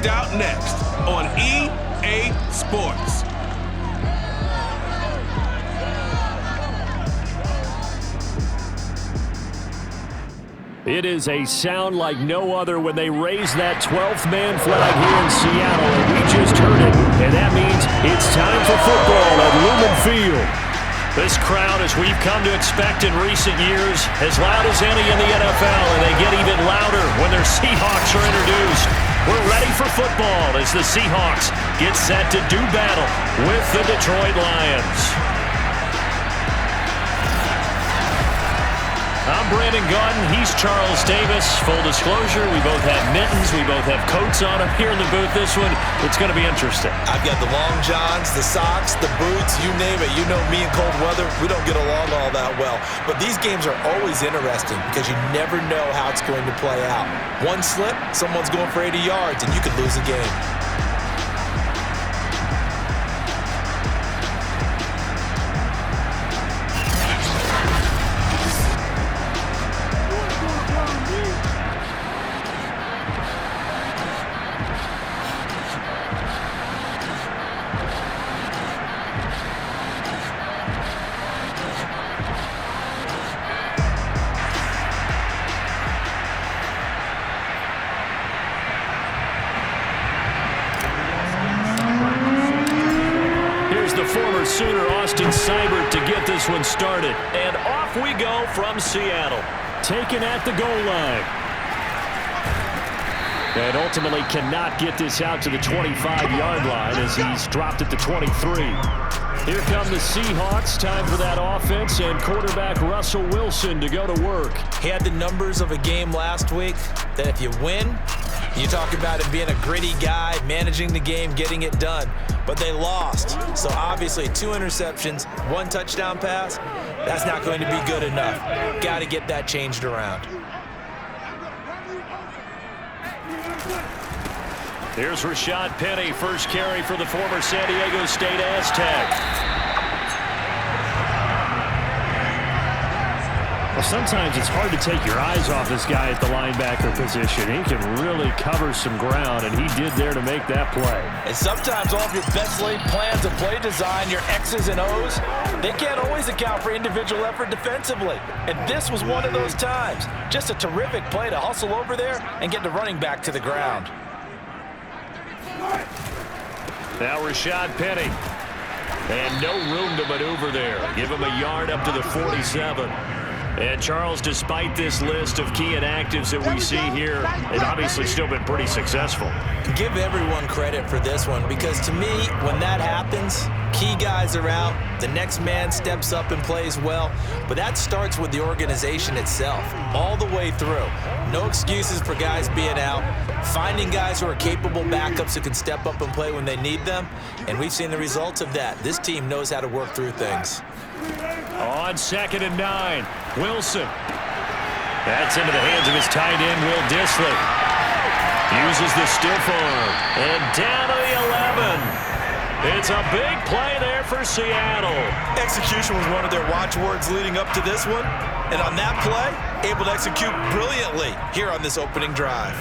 find out next on EA Sports. It is a sound like no other when they raise that 12th man flag here in Seattle, and we just heard it. And that means it's time for football at Lumen Field. This crowd, as we've come to expect in recent years, as loud as any in the NFL, and they get even louder when their Seahawks are introduced. We're ready for football as the Seahawks get set to do battle with the Detroit Lions. I'm Brandon Gaudin. He's Charles Davis. Full disclosure, we both have mittens. We both have coats on up here in the booth. This one, it's going to be interesting. I've got the long johns, the socks, the boots, you name it. You know me in cold weather, we don't get along all that well. But these games are always interesting because you never know how it's going to play out. One slip, someone's going for 80 yards, and you could lose a game. Seibert to get this one started. And off we go from Seattle. Taken at the goal line. And ultimately cannot get this out to the 25-yard line as he's dropped at the 23. Here come the Seahawks. Time for that offense and quarterback Russell Wilson to go to work. He had the numbers of a game last week that if you win, you talk about him being a gritty guy, managing the game, getting it done. But they lost. So obviously 2 interceptions, 1 touchdown pass, that's not going to be good enough. Got to get that changed around. Here's Rashad Penny, first carry for the former San Diego State Aztec. Well, sometimes it's hard to take your eyes off this guy at the linebacker position. He can really cover some ground, and he did there to make that play. And sometimes all of your best laid plans of play design, your X's and O's, they can't always account for individual effort defensively. And this was one of those times. Just a terrific play to hustle over there and get the running back to the ground. Now Rashad Penny. And no room to maneuver there. Give him a yard up to the 47. And Charles, despite this list of key inactives that we see here, they've obviously still been pretty successful. Give everyone credit for this one because to me, when that happens, key guys are out, the next man steps up and plays well, but that starts with the organization itself, all the way through. No excuses for guys being out, finding guys who are capable backups who can step up and play when they need them, and we've seen the results of that. This team knows how to work through things. On 2nd and 9, Wilson. That's into the hands of his tight end, Will Dissly. Uses the stiff arm. And down to the 11. It's a big play there for Seattle. Execution was one of their watchwords leading up to this one. And on that play, able to execute brilliantly here on this opening drive.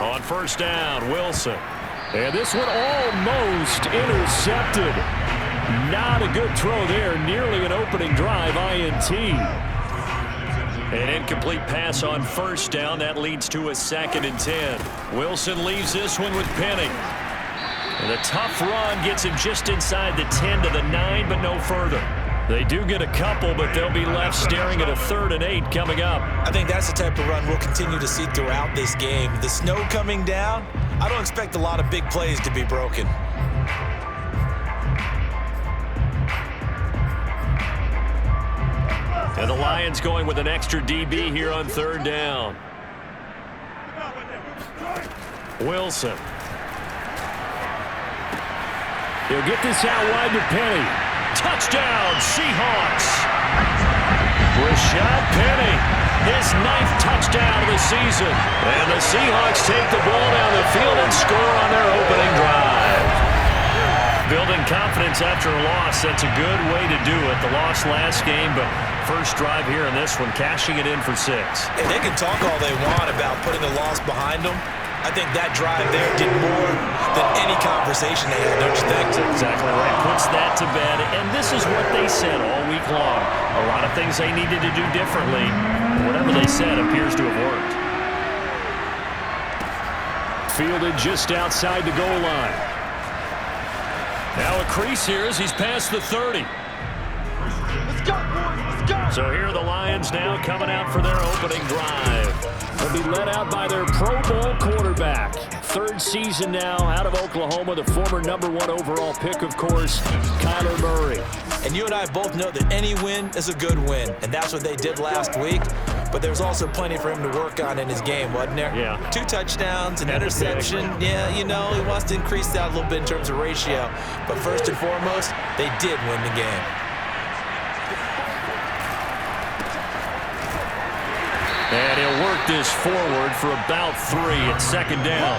On 1st down, Wilson. And this one almost intercepted. Not a good throw there. Nearly an opening drive INT. An incomplete pass on 1st down. That leads to a 2nd and 10. Wilson leaves this one with Penny. And a tough run gets him just inside the 10 to the 9, but no further. They do get a couple, but they'll be left staring at a 3rd and 8 coming up. I think that's the type of run we'll continue to see throughout this game. The snow coming down, I don't expect a lot of big plays to be broken. And the Lions going with an extra DB here on 3rd down. Wilson. He'll get this out wide to Penny. Touchdown, Seahawks. Rashad Penny, his 9th touchdown of the season. And the Seahawks take the ball down the field and score on their opening drive. building confidence after a loss, that's a good way to do it. The loss last game, but first drive here in this one, cashing it in for 6. And they can talk all they want about putting a loss behind them. I think that drive there did more than any conversation they had, don't you think? That's exactly right. Puts that to bed, and this is what they said all week long. A lot of things they needed to do differently. Whatever they said appears to have worked. Fielded just outside the goal line. Now a crease here as he's past the 30. Let's go, boys. Let's go. So here are the Lions now coming out for their opening drive. They'll be led out by their Pro Bowl quarterback. 3rd season now out of Oklahoma, the former #1 overall pick, of course, Kyler Murray. And you and I both know that any win is a good win, and that's what they did last week. But there's also plenty for him to work on in his game, wasn't there? Yeah. 2 touchdowns, an interception. Yeah, you know, he wants to increase that a little bit in terms of ratio. But first and foremost, they did win the game. And he'll work this forward for about 3 at 2nd down.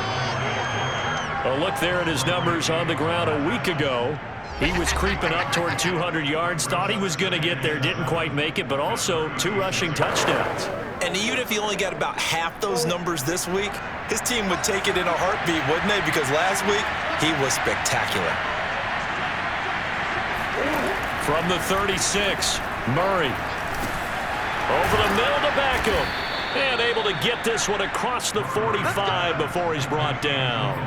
A look there at his numbers on the ground a week ago. He was creeping up toward 200 yards, thought he was going to get there, didn't quite make it, but also 2 rushing touchdowns. And even if he only got about half those numbers this week, his team would take it in a heartbeat, wouldn't they? Because last week, he was spectacular. From the 36, Murray. Over the middle to Beckham. And able to get this one across the 45 before he's brought down.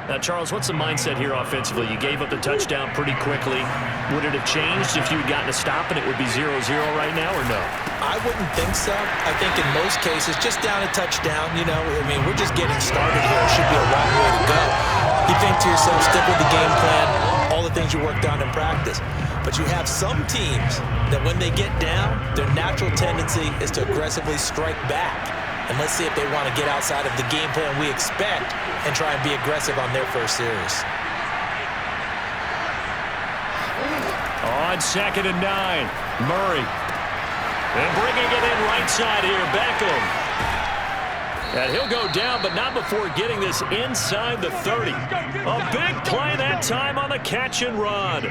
Now, Charles, what's the mindset here offensively? You gave up the touchdown pretty quickly. Would it have changed if you had gotten a stop and it would be 0-0 right now, or no? I wouldn't think so. I think in most cases, just down a touchdown, you know, I mean, we're just getting started here. It should be a long way to go. You think to yourself, stick with the game plan, all the things you worked on in practice. But you have some teams that when they get down, their natural tendency is to aggressively strike back. And let's see if they want to get outside of the game plan we expect and try and be aggressive on their first series. On 2nd and 9, Murray. And bringing it in right side here, Beckham. And he'll go down, but not before getting this inside the 30. A big play that time on the catch and run.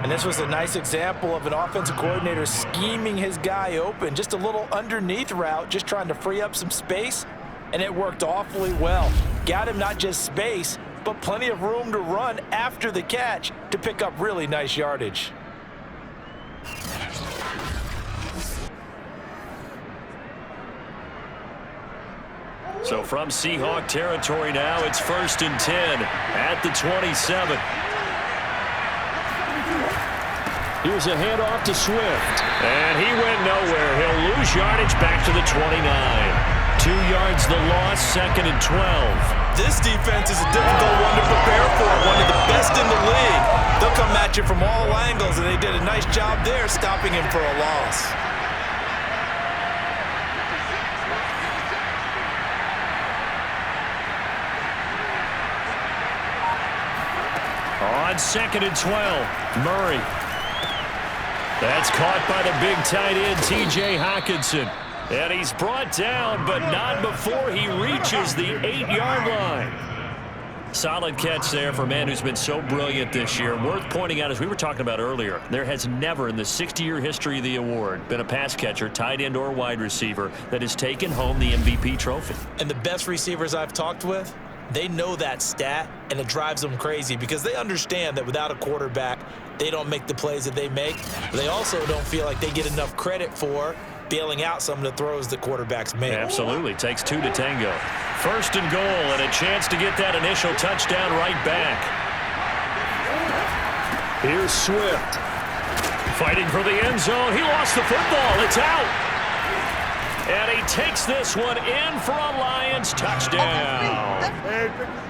And this was a nice example of an offensive coordinator scheming his guy open. Just a little underneath route, just trying to free up some space, and it worked awfully well. Got him not just space, but plenty of room to run after the catch to pick up really nice yardage. So from Seahawk territory now, it's 1st and 10 at the 27. Here's a handoff to Swift. And he went nowhere. He'll lose yardage back to the 29. 2 yards the loss, 2nd and 12. This defense is a difficult one to prepare for, one of the best in the league. They'll come at you from all angles, and they did a nice job there stopping him for a loss. On 2nd and 12, Murray. That's caught by the big tight end, T.J. Hockenson. And he's brought down, but not before he reaches the 8-yard line. Solid catch there for a man who's been so brilliant this year. Worth pointing out, as we were talking about earlier, there has never in the 60-year history of the award been a pass catcher, tight end or wide receiver, that has taken home the MVP trophy. And the best receivers I've talked with, they know that stat, and it drives them crazy because they understand that without a quarterback, they don't make the plays that they make. They also don't feel like they get enough credit for bailing out some of the throws the quarterbacks make. Absolutely. Takes 2 to tango. 1st and goal, and a chance to get that initial touchdown right back. Here's Swift. Fighting for the end zone. He lost the football. It's out. And he takes this one in for a Lions touchdown.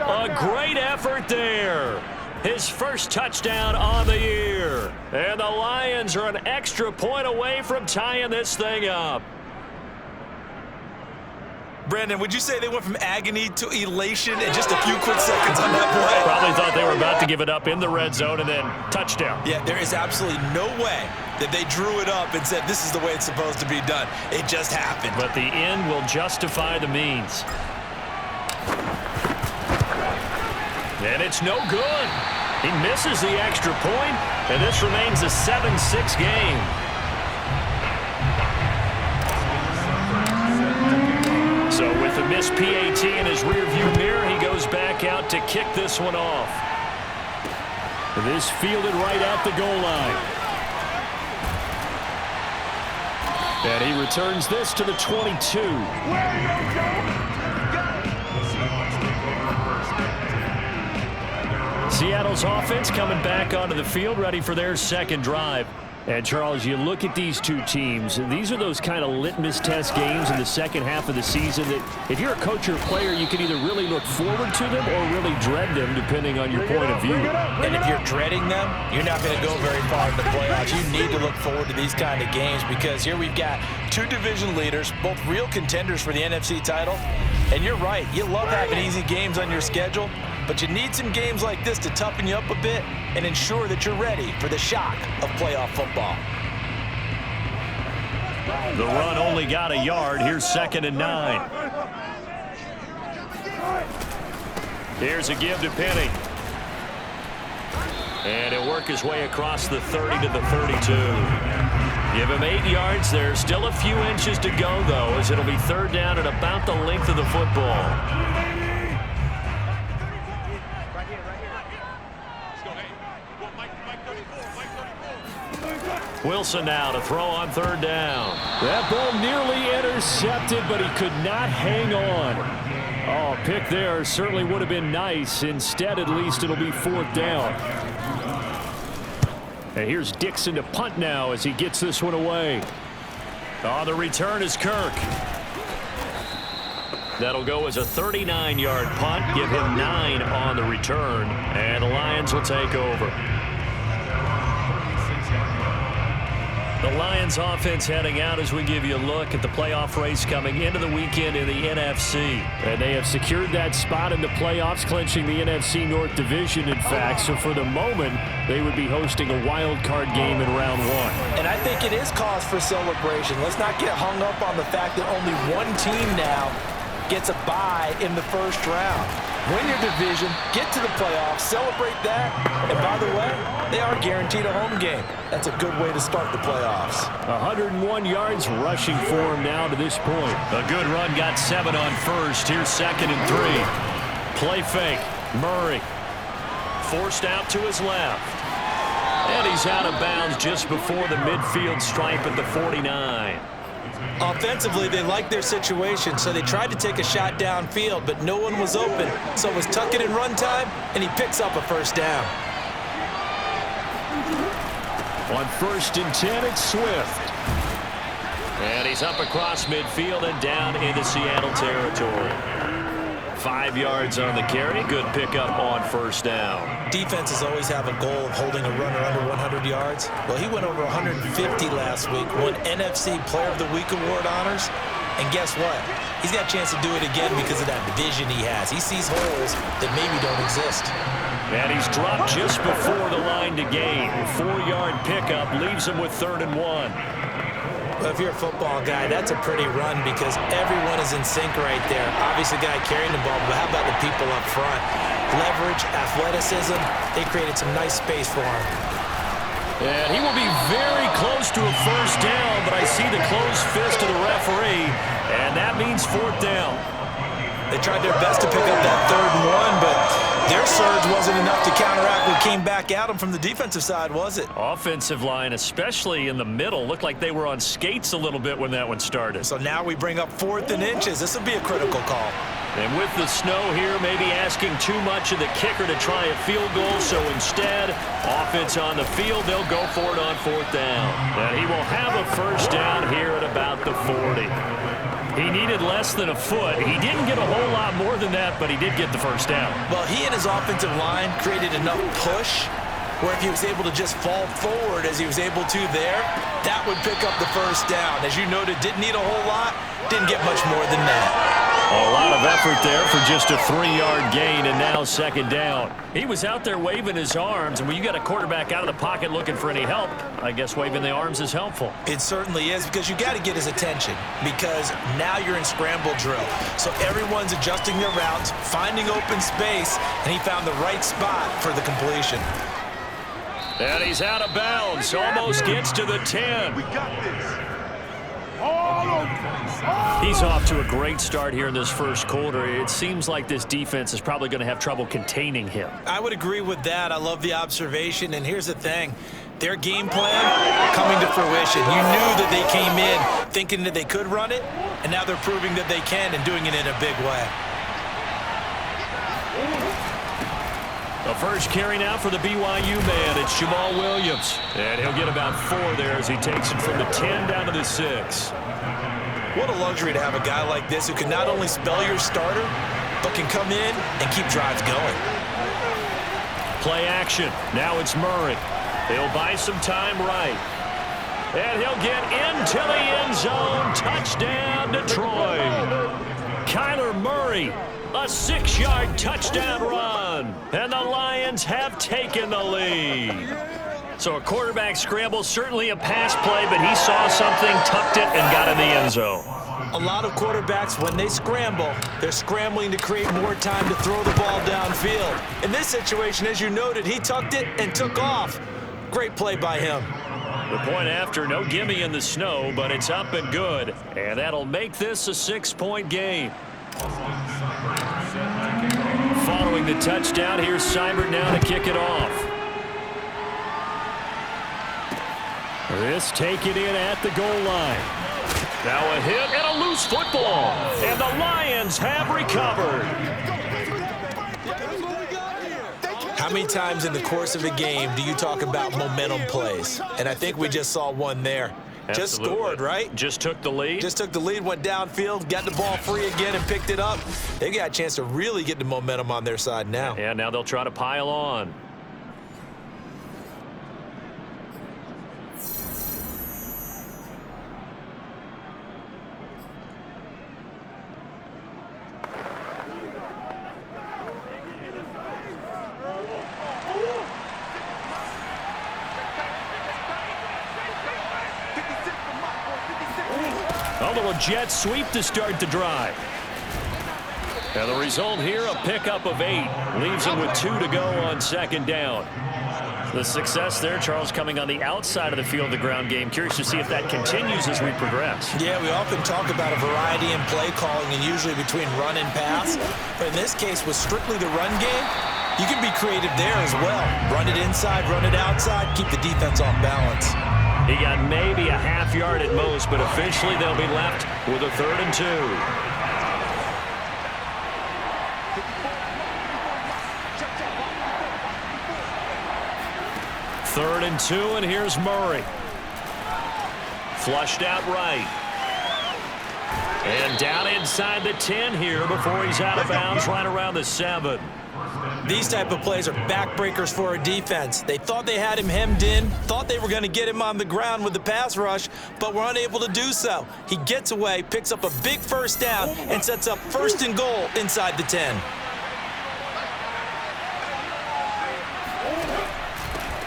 A great effort there. His first touchdown on the year. And the Lions are an extra point away from tying this thing up. Brandon, would you say they went from agony to elation in just a few quick seconds on that play? Probably thought they were about to give it up in the red zone and then touchdown. Yeah, there is absolutely no way that they drew it up and said this is the way it's supposed to be done. It just happened. But the end will justify the means. And it's no good. He misses the extra point, and this remains a 7-6 game. So with a missed PAT in his rearview mirror, he goes back out to kick this one off. This fielded right at the goal line. And he returns this to the 22. Seattle's offense coming back onto the field, ready for their second drive. And, Charles, you look at these two teams, and these are those kind of litmus test games in the second half of the season that if you're a coach or a player, you can either really look forward to them or really dread them, depending on your point of view. And if you're dreading them, you're not going to go very far in the playoffs. You need to look forward to these kind of games because here we've got two division leaders, both real contenders for the NFC title. And you're right, you love having easy games on your schedule, but you need some games like this to toughen you up a bit and ensure that you're ready for the shock of playoff football. The run only got a yard. Here's 2nd and 9. Here's a give to Penny. And he'll work his way across the 30 to the 32. Give him 8 yards. There's still a few inches to go, though, as it'll be 3rd down at about the length of the football. Wilson now to throw on 3rd down. That ball nearly intercepted, but he could not hang on. Oh, pick there certainly would have been nice. Instead, at least, it'll be 4th down. And here's Dixon to punt now as he gets this one away. Oh, the return is Kirk. That'll go as a 39-yard punt. Give him 9 on the return. And the Lions will take over. The Lions offense heading out as we give you a look at the playoff race coming into the weekend in the NFC. And they have secured that spot in the playoffs, clinching the NFC North Division, in fact. So for the moment, they would be hosting a wild card game in round 1. And I think it is cause for celebration. Let's not get hung up on the fact that only one team now gets a bye in the first round. Win your division, get to the playoffs, celebrate that, and by the way, they are guaranteed a home game. That's a good way to start the playoffs. 101 yards rushing for him now to this point. A good run, got 7 on first. Here's 2nd and 3. Play fake, Murray. Forced out to his left. And he's out of bounds just before the midfield stripe at the 49. Offensively, they liked their situation, so they tried to take a shot downfield, but no one was open. So it was tuck it in run time, and he picks up a 1st down. On 1st and 10, it's Swift. And he's up across midfield and down into Seattle territory. 5 yards on the carry. Good pickup on 1st down. Defenses always have a goal of holding a runner under 100 yards. Well, he went over 150 last week, won NFC Player of the Week award honors. And guess what? He's got a chance to do it again because of that vision he has. He sees holes that maybe don't exist. And he's dropped just before the line to gain. 4-yard pickup leaves him with 3rd and 1. Well, if you're a football guy, that's a pretty run because everyone is in sync right there. Obviously, the guy carrying the ball, but how about the people up front? Leverage, athleticism, they created some nice space for him. And he will be very close to a 1st down, but I see the closed fist of the referee, and that means 4th down. They tried their best to pick up that 3rd and 1, but their surge wasn't enough to counteract what came back at them from the defensive side, was it? Offensive line, especially in the middle, looked like they were on skates a little bit when that one started. So now we bring up 4th and inches. This will be a critical call. And with the snow here, maybe asking too much of the kicker to try a field goal. So instead, offense on the field, they'll go for it on 4th down. And he will have a 1st down here at about the 40. He needed less than a foot. He didn't get a whole lot more than that, but he did get the 1st down. Well, he and his offensive line created enough push where if he was able to just fall forward as he was able to there, that would pick up the 1st down. As you noted, didn't need a whole lot, didn't get much more than that. A lot of effort there for just a 3-yard gain, and now second down. He was out there waving his arms, and when you got a quarterback out of the pocket looking for any help, I guess waving the arms is helpful. It certainly is, because you got to get his attention, because now you're in scramble drill. So everyone's adjusting their routes, finding open space, and he found the right spot for the completion. And he's out of bounds, almost gets to the 10. We got this. He's off to a great start here in this first quarter. It seems like this defense is probably going to have trouble containing him. I would agree with that. I love the observation. And here's the thing. Their game plan coming to fruition. You knew that they came in thinking that they could run it, and now they're proving that they can and doing it in a big way. The first carry now for the BYU man. It's Jamal Williams. And he'll get about 4 there as he takes it from the 10 down to the 6. What a luxury to have a guy like this who can not only spell your starter, but can come in and keep drives going. Play action. Now it's Murray. He'll buy some time right. And he'll get into the end zone. Touchdown, Detroit. Kyler Murray, a 6-yard touchdown run. And the Lions have taken the lead. So a quarterback scramble, certainly a pass play, but he saw something, tucked it, and got in the end zone. A lot of quarterbacks, when they scramble, they're scrambling to create more time to throw the ball downfield. In this situation, as you noted, he tucked it and took off. Great play by him. The point after, no gimme in the snow, but it's up and good. And that'll make this a 6-point game. Following the touchdown, here's Seibert now to kick it off. This taken in at the goal line. Now a hit and a loose football. And the Lions have recovered. How many times in the course of a game do you talk about momentum plays? And I think we just saw one there. Absolutely. Just scored, right? Just took the lead. Just took the lead, went downfield, got the ball free again, and picked it up. They got a chance to really get the momentum on their side now. And now they'll try to pile on. A jet sweep to start the drive. And the result here, a pickup of 8. Leaves him with 2 to go on second down. The success there, Charles, coming on the outside of the field, the ground game. Curious to see if that continues as we progress. Yeah, we often talk about a variety in play calling and usually between run and pass. But in this case, with strictly the run game, you can be creative there as well. Run it inside, run it outside, keep the defense off balance. He got maybe a half yard at most, but officially they'll be left with a 3rd and 2. 3rd and 2, and here's Murray. Flushed out right. And down inside the 10 here before he's out of bounds right around the 7. These type of plays are backbreakers for a defense. They thought they had him hemmed in, thought they were going to get him on the ground with the pass rush, but were unable to do so. He gets away, picks up a big first down, and sets up 1st and goal inside the 10.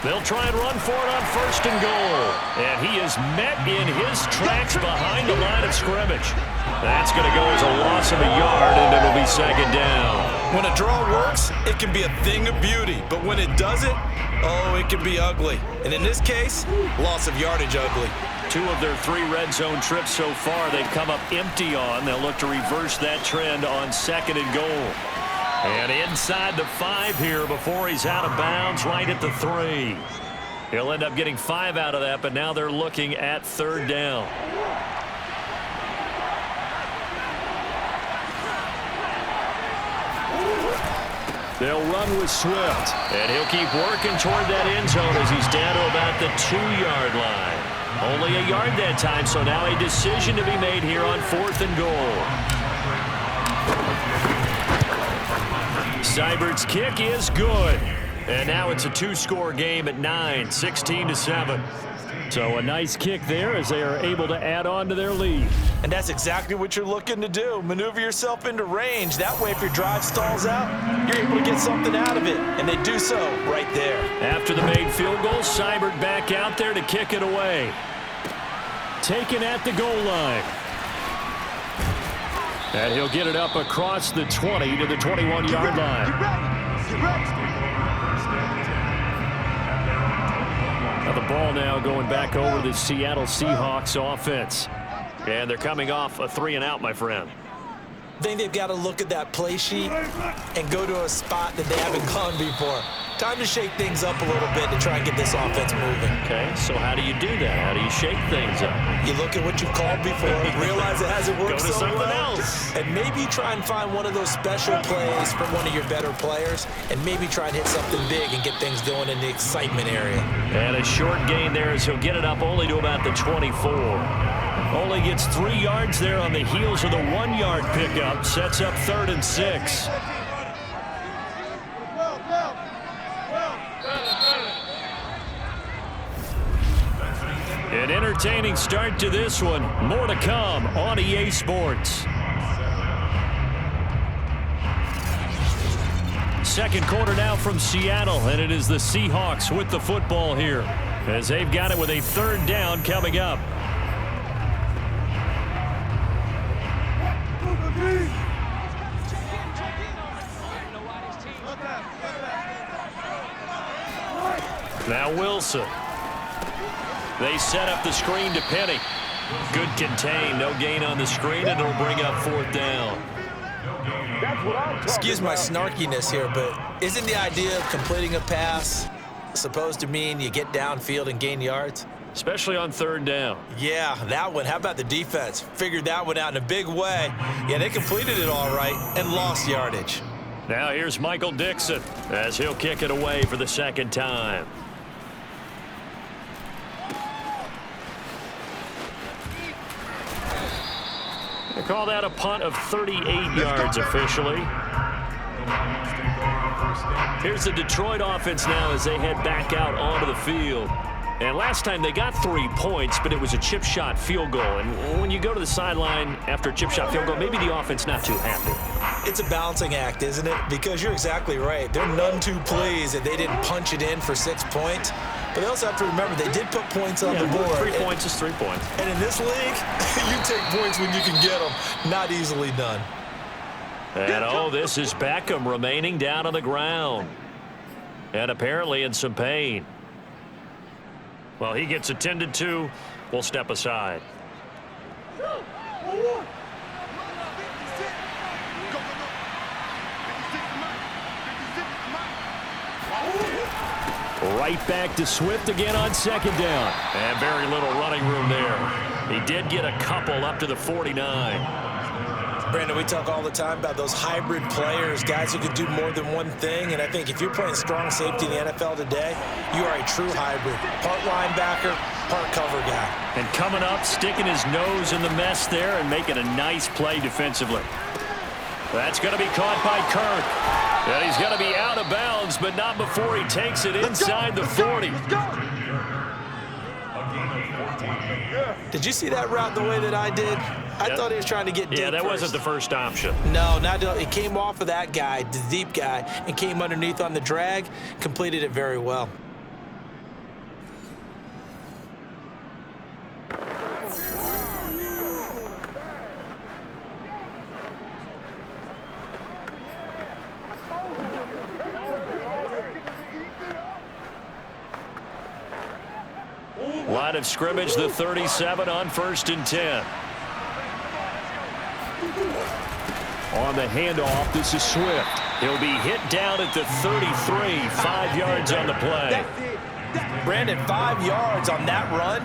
They'll try and run for it on 1st and goal. And he is met in his tracks behind the line of scrimmage. That's going to go as a loss of a yard, and it'll be 2nd down. When a draw works, it can be a thing of beauty. But when it doesn't, oh, it can be ugly. And in this case, loss of yardage ugly. 2 of their 3 red zone trips so far they've come up empty on. They'll look to reverse that trend on 2nd and goal. And inside the 5 here before he's out of bounds right at the 3. He'll end up getting 5 out of that, but now they're looking at 3rd down. They'll run with Swift, and he'll keep working toward that end zone as he's down to about the 2-yard line. Only a yard that time, so now a decision to be made here on 4th and goal. Seibert's kick is good. And now it's a 2-score game at 9, 16-7. So a nice kick there as they are able to add on to their lead. And that's exactly what you're looking to do. Maneuver yourself into range. That way, if your drive stalls out, you're able to get something out of it. And they do so right there. After the made field goal, Seibert back out there to kick it away. Taken at the goal line. And he'll get it up across the 20 to the 21-yard line. Now the ball now going back over the Seattle Seahawks offense. And they're coming off a 3-and-out, my friend. I think they've got to look at that play sheet and go to a spot that they haven't gone before. Time to shake things up a little bit to try and get this offense moving. Okay, so how do you do that? How do you shake things up? You look at what you've called before, realize it hasn't worked so well, else. and maybe try and find one of those special plays from one of your better players, and maybe try and hit something big and get things going in the excitement area. And a short gain there as he'll get it up only to about the 24. Only gets 3 yards there on the heels of the 1-yard pickup. Sets up 3rd and 6. An entertaining start to this one. More to come on EA Sports. Second quarter now from Seattle, and it is the Seahawks with the football here as they've got it with a 3rd down coming up. Now Wilson. They set up the screen to Penny. Good contain. No gain on the screen, and it'll bring up 4th down. Excuse my snarkiness here, but isn't the idea of completing a pass supposed to mean you get downfield and gain yards? Especially on 3rd down. Yeah, that one. How about the defense? Figured that one out in a big way. Yeah, they completed it all right and lost yardage. Now here's Michael Dixon as he'll kick it away for the 2nd time. They call that a punt of 38 yards officially. Here's the Detroit offense now as they head back out onto the field. And last time they got 3 points, but it was a chip shot field goal. And when you go to the sideline after a chip shot field goal, maybe the offense not too happy. It's a balancing act, isn't it? Because you're exactly right. They're none too pleased that they didn't punch it in for 6 points. But they also have to remember they did put points on the board. 3 points is 3 points. And in this league, you take points when you can get them. Not easily done. And oh, this is Beckham remaining down on the ground. And apparently in some pain. Well, he gets attended to. We'll step aside. Right back to Swift again on 2nd down. And very little running room there. He did get a couple up to the 49. Brandon, we talk all the time about those hybrid players, guys who can do more than one thing. And I think if you're playing strong safety in the NFL today, you are a true hybrid. Part linebacker, part cover guy. And coming up, sticking his nose in the mess there and making a nice play defensively. That's going to be caught by Kirk. And he's going to be out of bounds, but not before he takes it inside the 40. Did you see that route the way that I did? I thought he was trying to get deep. Yeah, that first. wasn't the first option. No, it came off of that guy, the deep guy, and came underneath on the drag, completed it very well. Line of scrimmage, the 37 on 1st and 10. On the handoff, this is Swift. He'll be hit down at the 33, 5 yards on the play. Brandon, 5 yards on that run.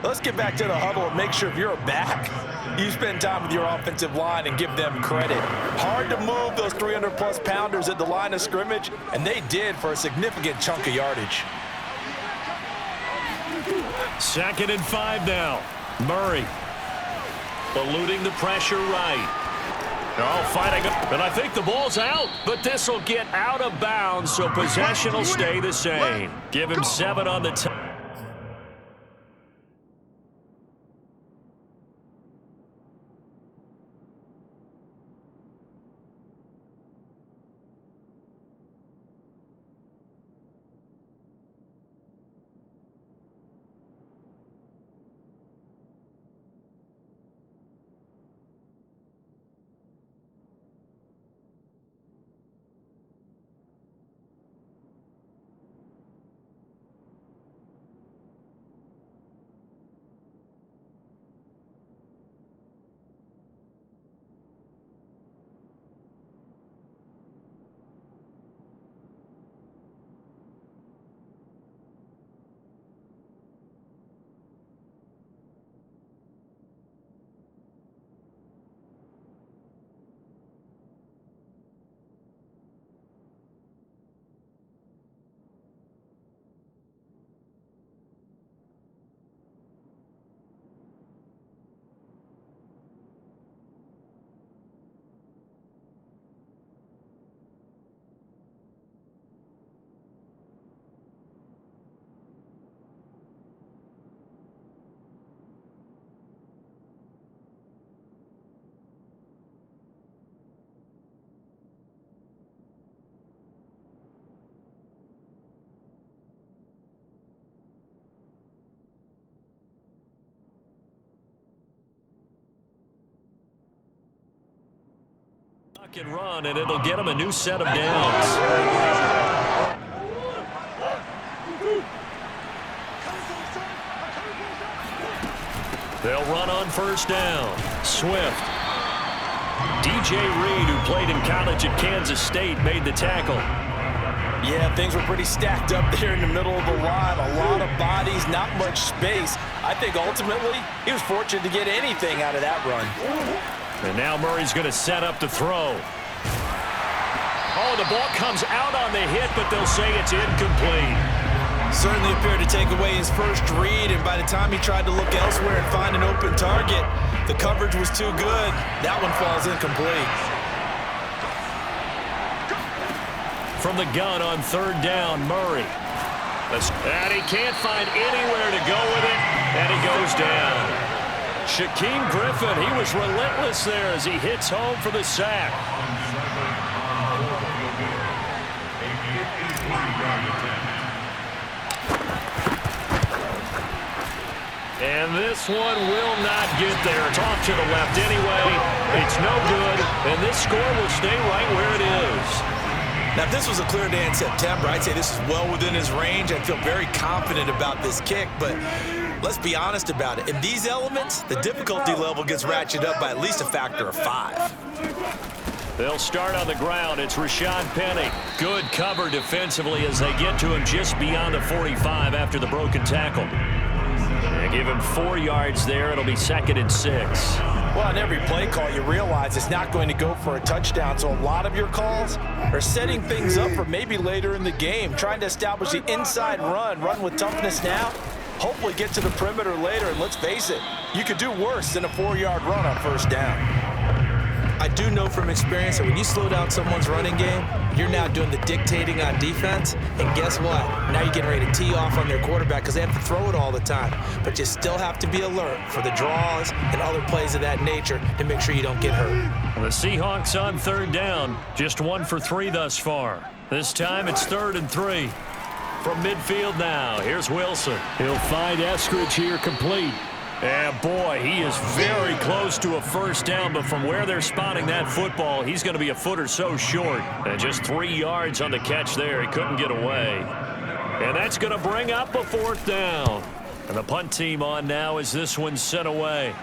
Let's get back to the huddle and make sure if you're a back, you spend time with your offensive line and give them credit. Hard to move those 300-plus pounders at the line of scrimmage, and they did for a significant chunk of yardage. 2nd and 5 now. Murray eluding the pressure right. Oh, fighting up, and I think the ball's out, but this will get out of bounds, so possession will stay the same. Give him 7 on the time. Second run, and it'll get him a new set of downs. They'll run on first down. Swift. DJ Reed, who played in college at Kansas State, made the tackle. Yeah, things were pretty stacked up there in the middle of the line. A lot of bodies, not much space. I think ultimately he was fortunate to get anything out of that run. And now Murray's going to set up to throw. Oh, the ball comes out on the hit, but they'll say it's incomplete. Certainly appeared to take away his first read, and by the time he tried to look elsewhere and find an open target, the coverage was too good. That one falls incomplete. From the gun on third down, Murray. And he can't find anywhere to go with it, and he goes down. Shaquem Griffin, he was relentless there as he hits home for the sack. And this one will not get there. It's off to the left anyway. It's no good, and this score will stay right where it is. Now, if this was a clear day in September, I'd say this is well within his range. I feel very confident about this kick, but let's be honest about it. In these elements, the difficulty level gets ratcheted up by at least a factor of 5. They'll start on the ground. It's Rashad Penny. Good cover defensively as they get to him just beyond the 45 after the broken tackle. They give him 4 yards there. It'll be 2nd and 6. Well, on every play call, you realize it's not going to go for a touchdown, so a lot of your calls are setting things up for maybe later in the game, trying to establish the inside run with toughness now, hopefully get to the perimeter later, and let's face it, you could do worse than a 4-yard run on first down. I do know from experience that when you slow down someone's running game, you're now doing the dictating on defense, and guess what? Now you're getting ready to tee off on their quarterback because they have to throw it all the time. But you still have to be alert for the draws and other plays of that nature to make sure you don't get hurt. The Seahawks on third down, just 1 for 3 thus far. This time it's 3rd and 3. From midfield now, here's Wilson. He'll find Eskridge here complete. And boy, he is very close to a first down, but from where they're spotting that football, he's going to be a foot or so short. And just 3 yards on the catch there. He couldn't get away. And that's going to bring up a 4th down. And the punt team on now as this one's sent away.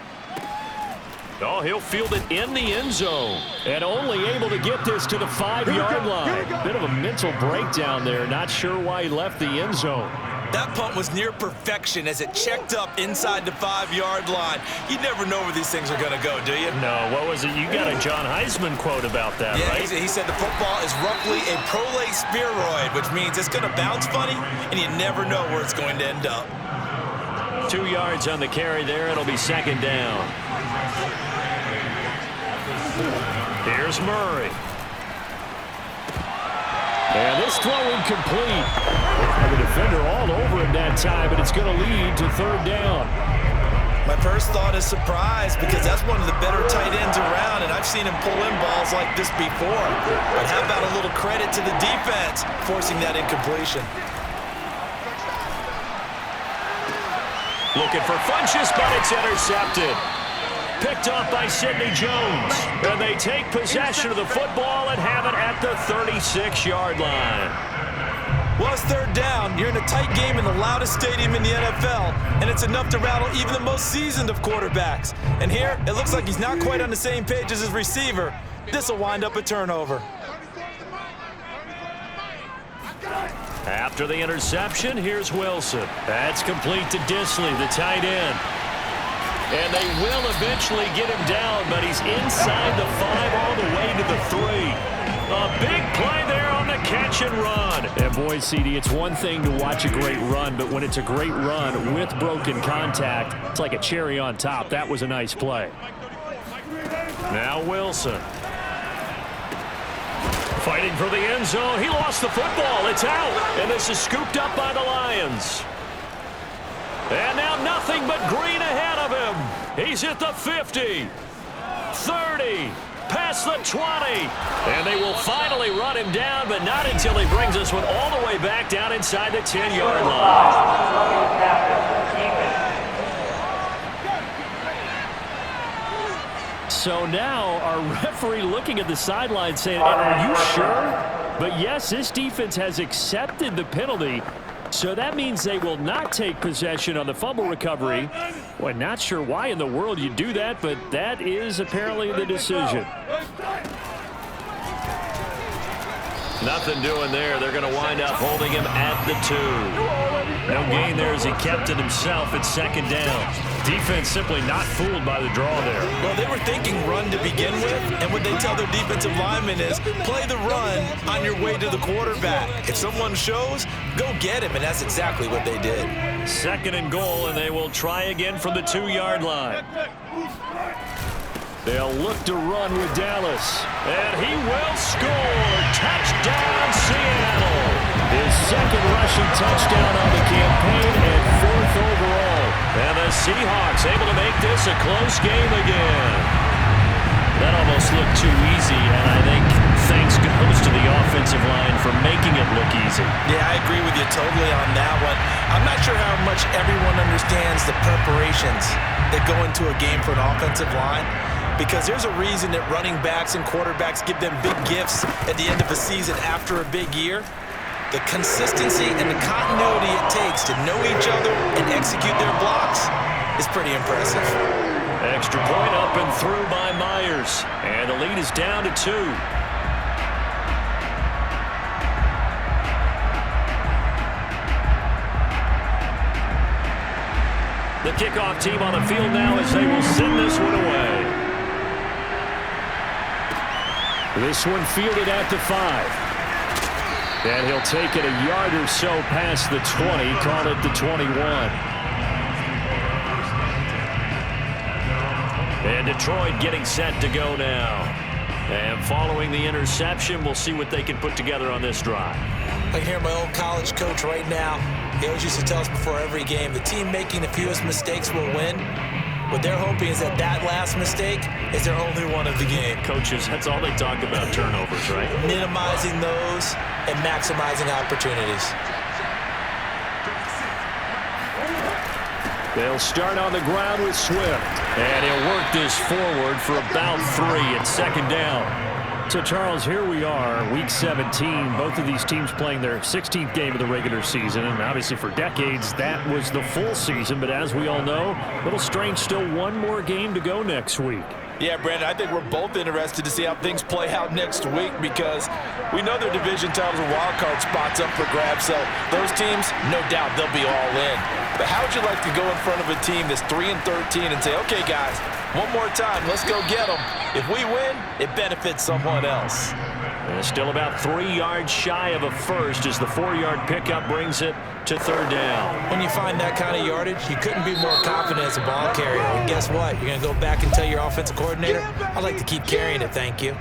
Oh, he'll field it in the end zone. And only able to get this to the 5-yard line. Bit of a mental breakdown there. Not sure why he left the end zone. That punt was near perfection as it checked up inside the 5-yard line. You never know where these things are going to go, do you? No, what was it? You got a John Heisman quote about that, yeah, right? He said the football is roughly a prolate spheroid, which means it's going to bounce funny, and you never know where it's going to end up. 2 yards on the carry there. It'll be 2nd down. Here's Murray. And this throw incomplete. The defender all over him that time, but it's going to lead to 3rd down. My first thought is surprise because that's one of the better tight ends around, and I've seen him pull in balls like this before. But how about a little credit to the defense forcing that incompletion? Looking for Funchess, but it's intercepted. Picked off by Sidney Jones. And they take possession of the football and have it at the 36-yard line. Well, it's 3rd down. You're in a tight game in the loudest stadium in the NFL, and it's enough to rattle even the most seasoned of quarterbacks. And here, it looks like he's not quite on the same page as his receiver. This will wind up a turnover. After the interception, here's Wilson. That's complete to Disley, the tight end. And they will eventually get him down, but he's inside the 5 all the way to the 3. A big play there on the catch and run. And boy, CD, it's one thing to watch a great run, but when it's a great run with broken contact, it's like a cherry on top. That was a nice play. Now Wilson. Fighting for the end zone. He lost the football. It's out. And this is scooped up by the Lions. And now nothing but green ahead of him. He's at the 50, 30, past the 20. And they will finally run him down, but not until he brings this one all the way back down inside the 10-yard line. So now our referee looking at the sideline saying, are you sure? But yes, this defense has accepted the penalty. So that means they will not take possession on the fumble recovery. Well, not sure why in the world you do that, but that is apparently the decision. Nothing doing there. They're going to wind up holding him at the 2. No gain there as he kept it himself at second down. Defense simply not fooled by the draw there. Well, they were thinking run to begin with, and what they tell their defensive linemen is play the run on your way to the quarterback. If someone shows, go get him, and that's exactly what they did. Second and goal, and they will try again from the 2-yard line. They'll look to run with Dallas. And he will score. Touchdown, Seattle. His second rushing touchdown on the campaign and 4th overall. And the Seahawks able to make this a close game again. That almost looked too easy, and I think thanks goes to the offensive line for making it look easy. Yeah, I agree with you totally on that one. I'm not sure how much everyone understands the preparations that go into a game for an offensive line. Because there's a reason that running backs and quarterbacks give them big gifts at the end of a season after a big year. The consistency and the continuity it takes to know each other and execute their blocks is pretty impressive. Extra point up and through by Myers. And the lead is down to 2. The kickoff team on the field now as they will send this one away. This one fielded at the 5. And he'll take it a yard or so past the 20, call it the 21. And Detroit getting set to go now. And following the interception, we'll see what they can put together on this drive. I can hear my old college coach right now. He always used to tell us before every game, the team making the fewest mistakes will win. What they're hoping is that last mistake is their only one of the game. Coaches, that's all they talk about, turnovers, right? Minimizing those and maximizing opportunities. They'll start on the ground with Swift. And he'll work this forward for about 3 at second down. So, Charles, here we are, Week 17. Both of these teams playing their 16th game of the regular season. And obviously for decades, that was the full season. But as we all know, a little strange, still one more game to go next week. Yeah, Brandon, I think we're both interested to see how things play out next week because we know their division titles and wild card spots up for grabs. So those teams, no doubt, they'll be all in. But how would you like to go in front of a team that's 3-13 and say, okay, guys, one more time, let's go get them. If we win, it benefits someone else. And still about 3 yards shy of a first as the 4-yard pickup brings it to third down. When you find that kind of yardage, you couldn't be more confident as a ball carrier. And guess what? You're going to go back and tell your offensive coordinator, I'd like to keep carrying it, thank you.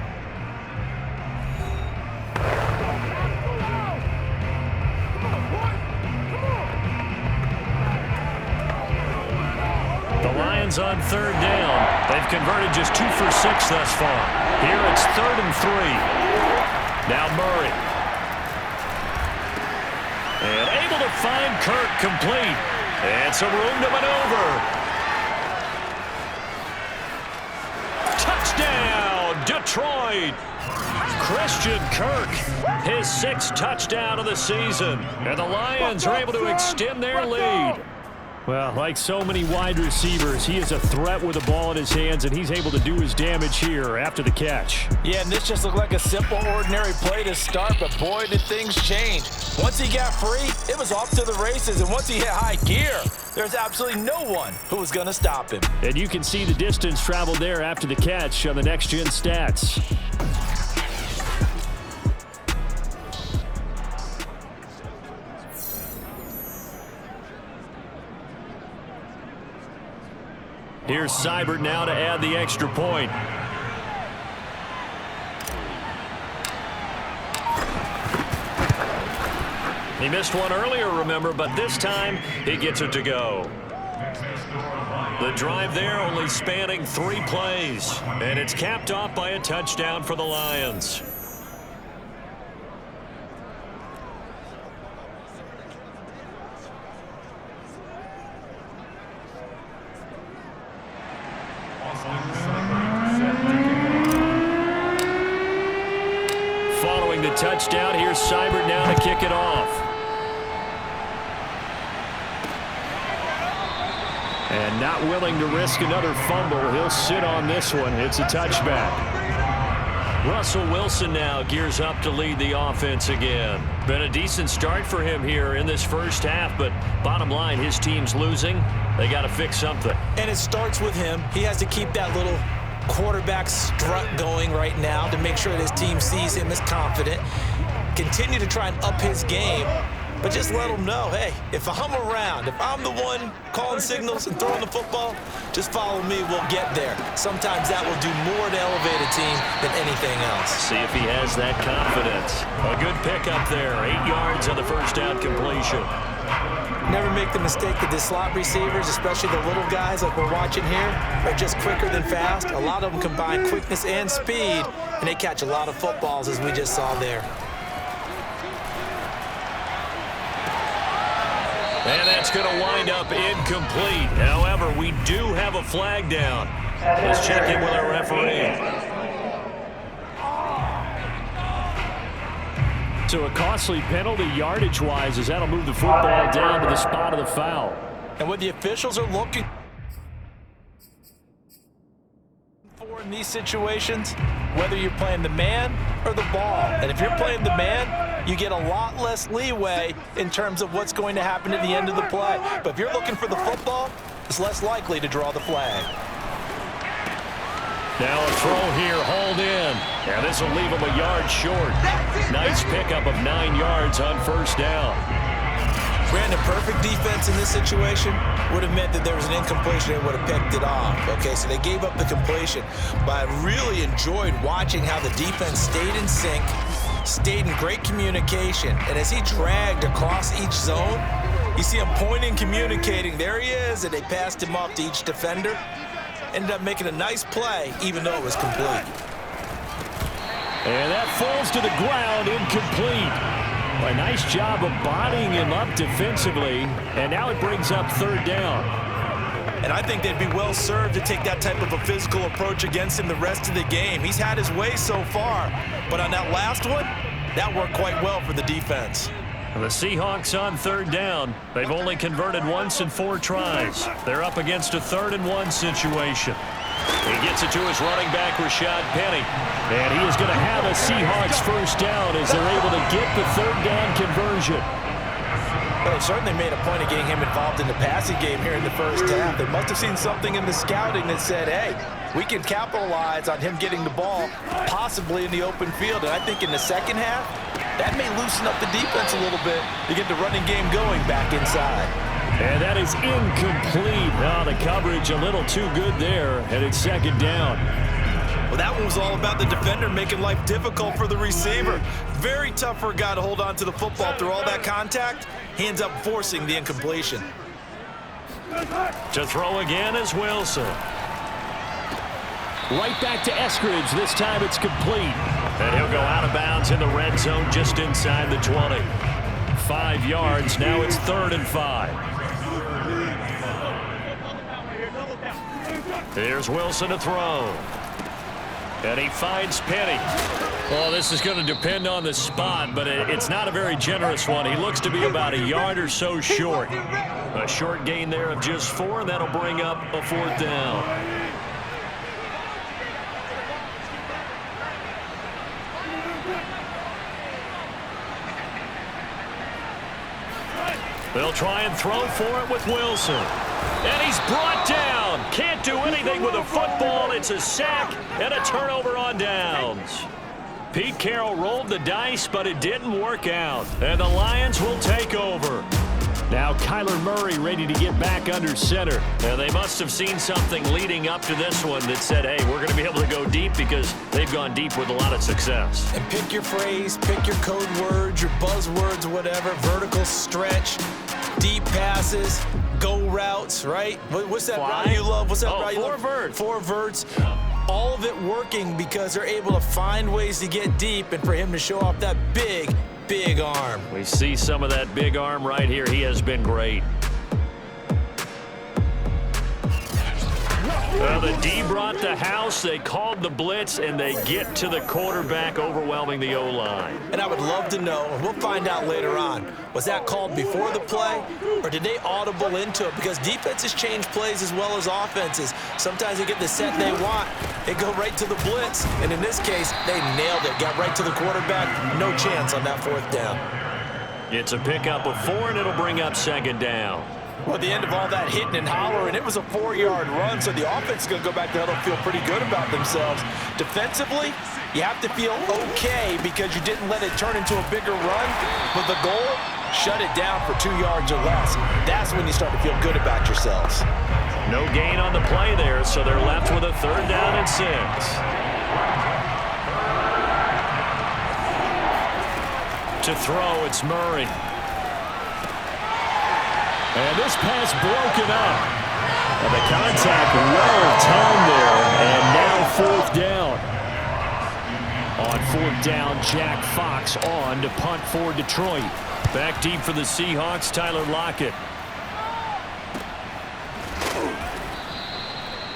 The Lions on third down. They've converted just 2 for 6 thus far. Here it's 3rd and 3. Now Murray. And able to find Kirk complete. And some room to maneuver. Touchdown, Detroit. Christian Kirk, his 6th touchdown of the season. And the Lions are able to extend their lead. Well, like so many wide receivers, he is a threat with the ball in his hands, and he's able to do his damage here after the catch. Yeah, and this just looked like a simple, ordinary play to start, but boy, did things change. Once he got free, it was off to the races, and once he hit high gear, there's absolutely no one who was going to stop him. And you can see the distance traveled there after the catch on the next-gen stats. Here's Seibert now to add the extra point. He missed one earlier, remember, but this time he gets it to go. The drive there only spanning 3 plays, and it's capped off by a touchdown for the Lions. following the touchdown. Here's Seibert now to kick it off. And not willing to risk another fumble. He'll sit on this one. It's a touchback. Russell Wilson now gears up to lead the offense again. Been a decent start for him here in this first half, but bottom line, his team's losing. They got to fix something. And it starts with him. He has to keep that little quarterback strut going right now to make sure that his team sees him as confident. Continue to try and up his game, but just let him know, hey, if I'm around, if I'm the one calling signals and throwing the football, just follow me, we'll get there. Sometimes that will do more to elevate a team than anything else. See if he has that confidence. A good pickup there, 8 yards on the first down completion. Never make the mistake that the slot receivers, especially the little guys like we're watching here, are just quicker than fast. A lot of them combine quickness and speed, and they catch a lot of footballs, as we just saw there. And that's going to wind up incomplete. However, we do have a flag down. Let's check in with our referee. So a costly penalty yardage-wise as that'll move the football down to the spot of the foul. And what the officials are looking for in these situations, whether you're playing the man or the ball. And if you're playing the man, you get a lot less leeway in terms of what's going to happen at the end of the play. But if you're looking for the football, it's less likely to draw the flag. Now a throw here, hauled in. And this will leave him a yard short. Nice pickup of 9 yards on first down. Brandon, perfect defense in this situation would have meant that there was an incompletion and would have picked it off. Okay, so they gave up the completion. But I really enjoyed watching how the defense stayed in sync, stayed in great communication. And as he dragged across each zone, you see him pointing, communicating. There he is, and they passed him off to each defender. Ended up making a nice play, even though it was complete. And that falls to the ground, incomplete. A nice job of bodying him up defensively, and now it brings up third down. And I think they'd be well served to take that type of a physical approach against him the rest of the game. He's had his way so far, but on that last one, that worked quite well for the defense. The Seahawks on third down. They've only converted once in 4 tries. They're up against a 3rd and 1 situation. He gets it to his running back, Rashad Penny. And he is going to have a Seahawks first down as they're able to get the 3rd down conversion. Well, they certainly made a point of getting him involved in the passing game here in the first half. They must have seen something in the scouting that said, hey, we can capitalize on him getting the ball, possibly in the open field. And I think in the second half, that may loosen up the defense a little bit to get the running game going back inside. And that is incomplete. Now the coverage a little too good there, and it's 2nd down. Well, that one was all about the defender making life difficult for the receiver. Very tough for a guy to hold on to the football through all that contact. He ends up forcing the incompletion. To throw again is Wilson. Right back to Eskridge. This time it's complete. And he'll go out of bounds in the red zone just inside the 20. 5 yards. Now it's 3rd and 5. Here's Wilson to throw. And he finds Penny. Well, this is going to depend on the spot, but it's not a very generous one. He looks to be about a yard or so short. A short gain there of just 4, and that'll bring up a 4th down. They'll try and throw for it with Wilson. And he's brought down. Can't do anything with a football. It's a sack and a turnover on downs. Pete Carroll rolled the dice, but it didn't work out. And the Lions will take over. Now Kyler Murray ready to get back under center. And they must have seen something leading up to this one that said, hey, we're going to be able to go deep because they've gone deep with a lot of success. And pick your phrase, pick your code words, your buzzwords, whatever. Vertical stretch, deep passes, go routes, right? What's that route you love? What's that route you love? 4 verts. 4 verts. All of it working because they're able to find ways to get deep and for him to show off that big arm. We see some of that big arm right here. He has been great. Well, the D brought the house, they called the blitz, and they get to the quarterback, overwhelming the O-line. And I would love to know, and we'll find out later on, was that called before the play, or did they audible into it? Because defenses change plays as well as offenses. Sometimes they get the set they want, they go right to the blitz, and in this case, they nailed it. Got right to the quarterback, no chance on that 4th down. It's a pickup of 4, and it'll bring up 2nd down. Well, at the end of all that hitting and hollering, it was a 4-yard run, so the offense is going to go back to huddle and feel pretty good about themselves. Defensively, you have to feel okay because you didn't let it turn into a bigger run, but the goal, shut it down for 2 yards or less. That's when you start to feel good about yourselves. No gain on the play there, so they're left with a 3rd down and 6. To throw, it's Murray. And this pass broken up. And the contact well timed there. And now 4th down. On 4th down, Jack Fox on to punt for Detroit. Back deep for the Seahawks, Tyler Lockett.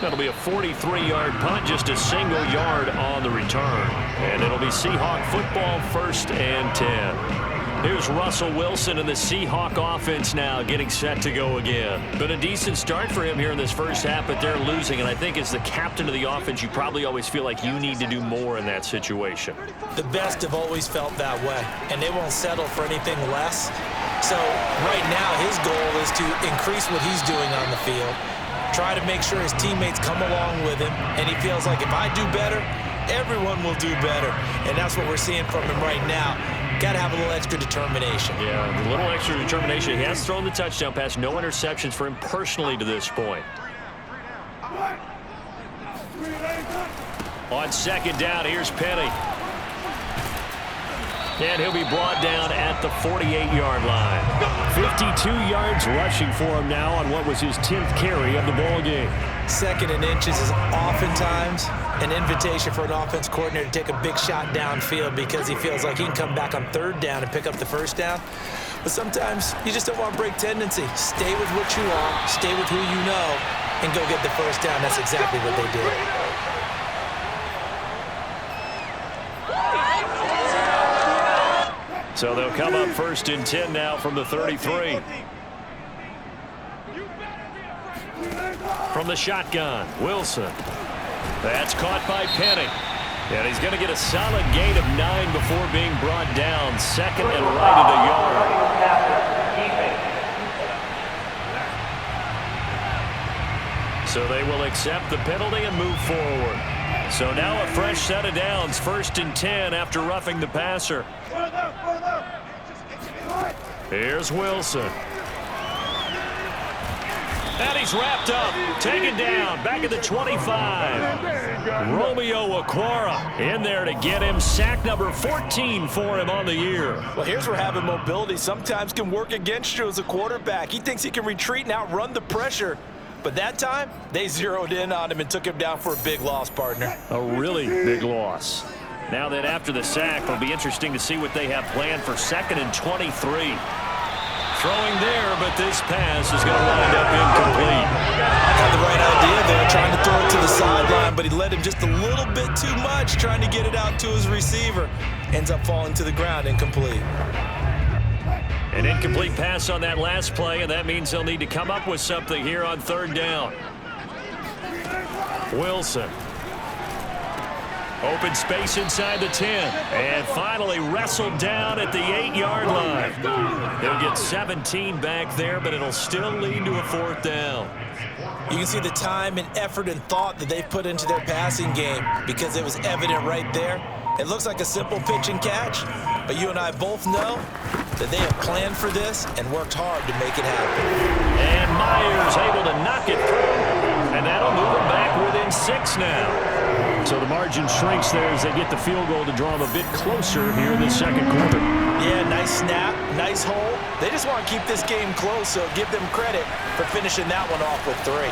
That'll be a 43-yard punt, just a single yard on the return. And it'll be Seahawk football, 1st and 10. Here's Russell Wilson and the Seahawk offense now getting set to go again. Been a decent start for him here in this first half, but they're losing. And I think as the captain of the offense, you probably always feel like you need to do more in that situation. The best have always felt that way, and they won't settle for anything less. So right now, his goal is to increase what he's doing on the field, try to make sure his teammates come along with him, and he feels like if I do better, everyone will do better. And that's what we're seeing from him right now. Got to have a little extra determination. Yeah, a little extra determination. He has thrown the touchdown pass. No interceptions for him personally to this point. On 2nd down, here's Penny. And he'll be brought down at the 48-yard line. 52 yards rushing for him now on what was his 10th carry of the ball game. 2nd and inches is oftentimes an invitation for an offense coordinator to take a big shot downfield because he feels like he can come back on 3rd down and pick up the 1st down. But sometimes you just don't want to break tendency. Stay with what you are, stay with who you know, and go get the 1st down. That's exactly what they did. So they'll come up 1st and 10 now from the 33. From the shotgun, Wilson. That's caught by Penny. And he's going to get a solid gain of 9 before being brought down. 2nd and right at a yard. So they will accept the penalty and move forward. So now a fresh set of downs. 1st and 10 after roughing the passer. Here's Wilson. And he's wrapped up, taken down, back at the 25. Romeo Okwara in there to get him. Sack number 14 for him on the year. Well, here's where having mobility sometimes can work against you as a quarterback. He thinks he can retreat and outrun the pressure. But that time, they zeroed in on him and took him down for a big loss, partner. A really big loss. Now that after the sack, it'll be interesting to see what they have planned for 2nd and 23. Throwing there, but this pass is going to wind up incomplete. Had the right idea there, trying to throw it to the sideline, but he led him just a little bit too much, trying to get it out to his receiver. Ends up falling to the ground, incomplete. An incomplete pass on that last play, and that means they'll need to come up with something here on 3rd down. Wilson. Open space inside the 10. And finally wrestled down at the 8-yard line. They'll get 17 back there, but it'll still lead to a 4th down. You can see the time and effort and thought that they've put into their passing game because it was evident right there. It looks like a simple pitch and catch, but you and I both know that they have planned for this and worked hard to make it happen. And Myers able to knock it through, and that'll move them back within 6 now. So the margin shrinks there as they get the field goal to draw them a bit closer here in the 2nd quarter. Yeah, nice snap, nice hole. They just want to keep this game close, so give them credit for finishing that one off with 3.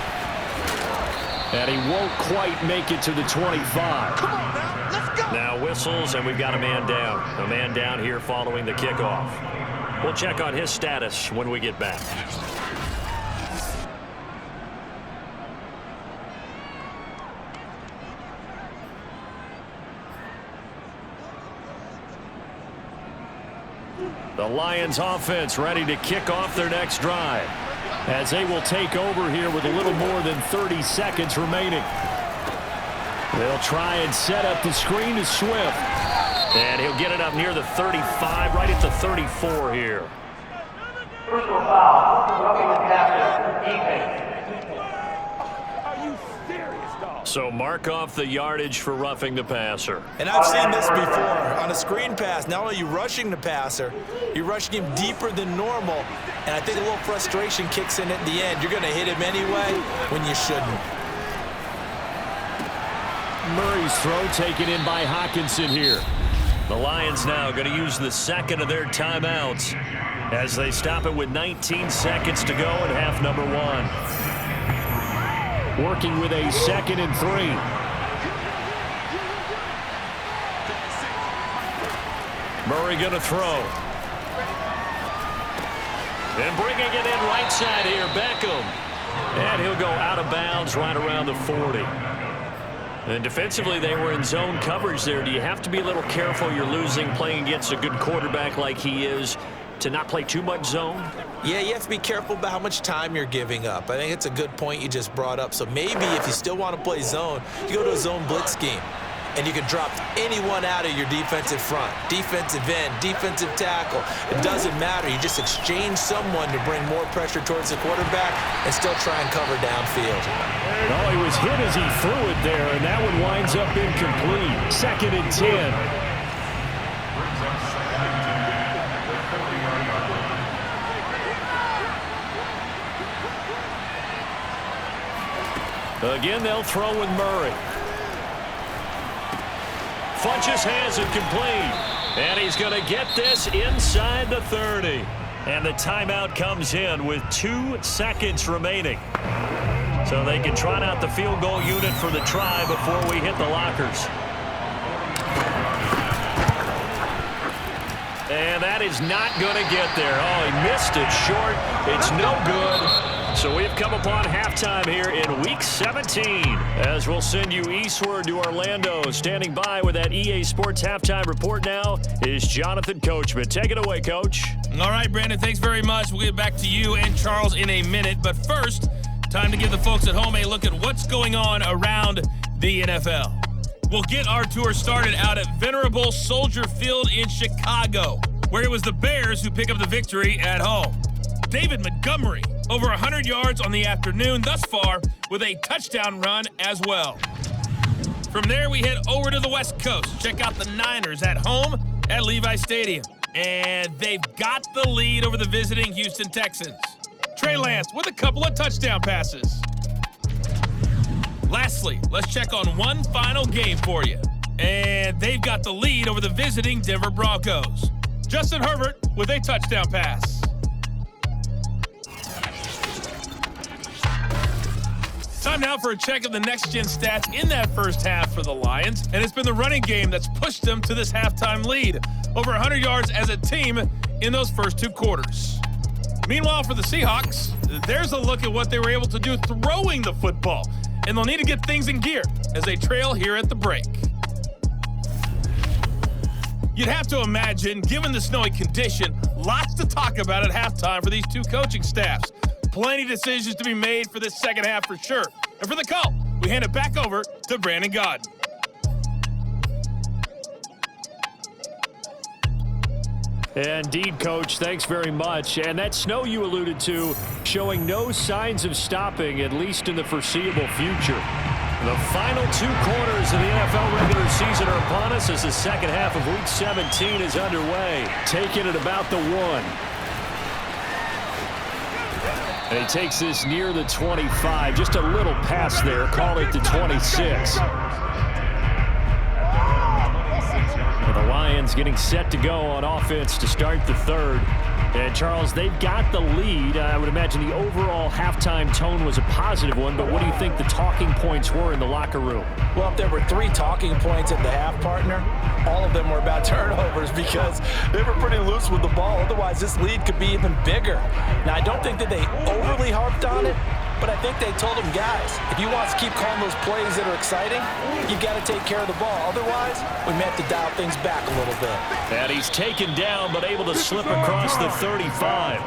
And he won't quite make it to the 25. Come on now, let's go. Now whistles, and we've got a man down. A man down here following the kickoff. We'll check on his status when we get back. The Lions offense ready to kick off their next drive as they will take over here with a little more than 30 seconds remaining. They'll try and set up the screen to Swift. And he'll get it up near the 35, right at the 34 here. Personal foul, roughing the passer, defense. So mark off the yardage for roughing the passer. And I've seen this before. On a screen pass, not only are you rushing the passer, you're rushing him deeper than normal. And I think a little frustration kicks in at the end. You're going to hit him anyway when you shouldn't. Murray's throw taken in by Hawkinson here. The Lions now going to use the second of their timeouts as they stop it with 19 seconds to go in half number 1. Working with a 2nd and 3. Murray going to throw. And bringing it in right side here, Beckham. And he'll go out of bounds right around the 40. And defensively, they were in zone coverage there. Do you have to be a little careful? You're losing playing against a good quarterback like he is to not play too much zone? Yeah, you have to be careful about how much time you're giving up. I think it's a good point you just brought up. So maybe if you still want to play zone, you go to a zone blitz scheme. And you can drop anyone out of your defensive front, defensive end, defensive tackle. It doesn't matter. You just exchange someone to bring more pressure towards the quarterback and still try and cover downfield. Oh, he was hit as he threw it there, and that one winds up incomplete. 2nd and 10. Again, they'll throw with Murray. Funches has it complete. And he's going to get this inside the 30. And the timeout comes in with 2 seconds remaining. So they can trot out the field goal unit for the try before we hit the lockers. And that is not going to get there. Oh, he missed it short. It's no good. So we've come upon halftime here in Week 17 as we'll send you eastward to Orlando. Standing by with that EA Sports Halftime Report now is Jonathan Coachman. Take it away, Coach. All right, Brandon, thanks very much. We'll get back to you and Charles in a minute. But first, time to give the folks at home a look at what's going on around the NFL. We'll get our tour started out at Venerable Soldier Field in Chicago, where it was the Bears who pick up the victory at home. David Montgomery, over 100 yards on the afternoon thus far with a touchdown run as well. From there, we head over to the West Coast. Check out the Niners at home at Levi Stadium. And they've got the lead over the visiting Houston Texans. Trey Lance with a couple of touchdown passes. Lastly, let's check on one final game for you. And they've got the lead over the visiting Denver Broncos. Justin Herbert with a touchdown pass. Time now for a check of the next-gen stats in that first half for the Lions, and it's been the running game that's pushed them to this halftime lead. Over 100 yards as a team in those first 2 quarters. Meanwhile, for the Seahawks, there's a look at what they were able to do throwing the football, and they'll need to get things in gear as they trail here at the break. You'd have to imagine, given the snowy condition, lots to talk about at halftime for these 2 coaching staffs. Plenty of decisions to be made for this second half for sure. And for the call, we hand it back over to Brandon Godden. Indeed, Coach, thanks very much. And that snow you alluded to showing no signs of stopping, at least in the foreseeable future. The final 2 quarters of the NFL regular season are upon us as the second half of Week 17 is underway. Taking it about the 1. And he takes this near the 25. Just a little pass there. Call it the 26. The Lions getting set to go on offense to start the 3rd. And, Charles, they've got the lead. I would imagine the overall halftime tone was a positive one, but what do you think the talking points were in the locker room? Well, if there were 3 talking points at the half, partner, all of them were about turnovers because they were pretty loose with the ball. Otherwise, this lead could be even bigger. Now, I don't think that they overly harped on it, But I think they told him, guys, if you want to keep calling those plays that are exciting, you've got to take care of the ball. Otherwise, we may have to dial things back a little bit. And he's taken down, but able to slip across the 35.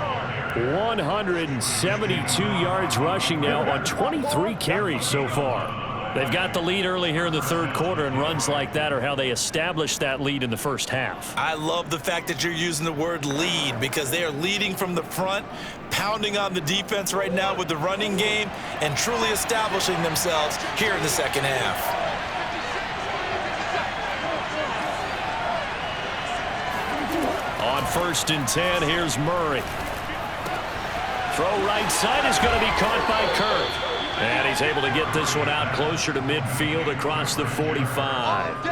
172 yards rushing now on 23 carries so far. They've got the lead early here in the third quarter, and runs like that are how they established that lead in the first half. I love the fact that you're using the word lead because they are leading from the front, pounding on the defense right now with the running game, and truly establishing themselves here in the second half. On 1st and 10, here's Murray. Throw right side is going to be caught by Kirk. And he's able to get this one out closer to midfield across the 45.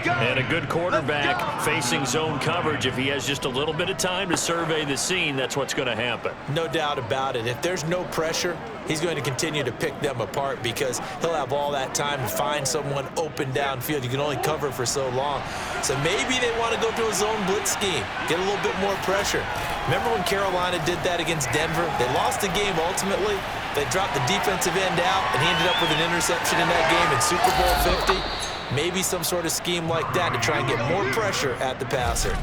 And a good quarterback facing zone coverage. If he has just a little bit of time to survey the scene, that's what's going to happen. No doubt about it. If there's no pressure, he's going to continue to pick them apart because he'll have all that time to find someone open downfield. You can only cover for so long. So maybe they want to go to a zone blitz scheme, get a little bit more pressure. Remember when Carolina did that against Denver? They lost the game ultimately. They dropped the defensive end out, and he ended up with an interception in that game in Super Bowl 50. Maybe some sort of scheme like that to try and get more pressure at the passer.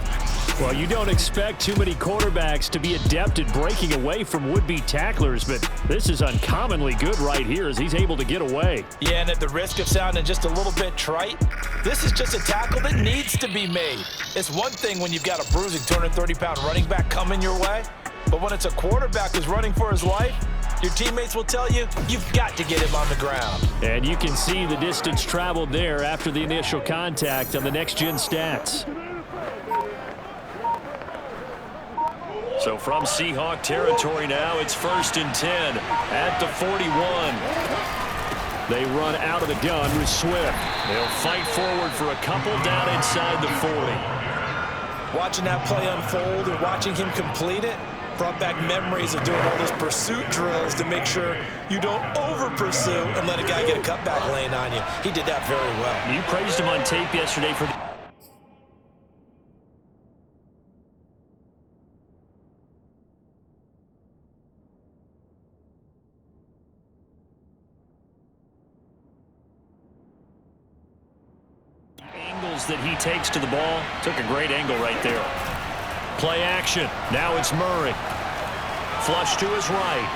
Well, you don't expect too many quarterbacks to be adept at breaking away from would-be tacklers, but this is uncommonly good right here as he's able to get away. Yeah, and at the risk of sounding just a little bit trite, this is just a tackle that needs to be made. It's one thing when you've got a bruising 230-pound running back coming your way, but when it's a quarterback who's running for his life, your teammates will tell you, you've got to get him on the ground. And you can see the distance traveled there after the initial contact on the next-gen stats. So from Seahawk territory now, it's 1st and 10 at the 41. They run out of the gun with Swift. They'll fight forward for a couple down inside the 40. Watching that play unfold and watching him complete it brought back memories of doing all those pursuit drills to make sure you don't over-pursue and let a guy get a cutback lane on you. He did that very well. You praised him on tape yesterday for the angles that he takes to the ball. Took a great angle right there. Play action. Now it's Murray. Flush to his right.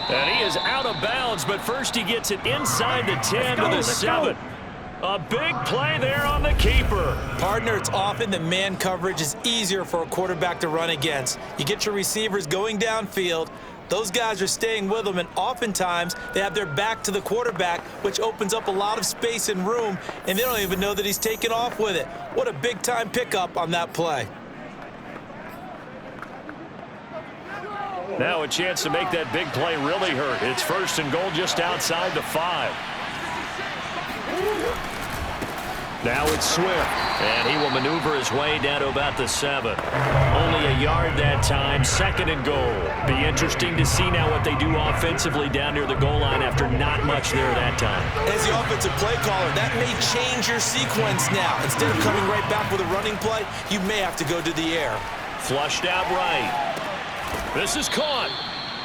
And he is out of bounds, but first he gets it inside the 10 to the 7. A big play there on the keeper. Partner, it's often that man coverage is easier for a quarterback to run against. You get your receivers going downfield. Those guys are staying with them, and oftentimes they have their back to the quarterback, which opens up a lot of space and room, and they don't even know that he's taken off with it. What a big-time pickup on that play. Now a chance to make that big play really hurt. It's 1st and goal just outside the 5. Now it's Swift, and he will maneuver his way down to about the 7. Only a yard that time, 2nd and goal. Be interesting to see now what they do offensively down near the goal line after not much there that time. As the offensive play caller, that may change your sequence now. Instead of coming right back with a running play, you may have to go to the air. Flushed out right. This is caught.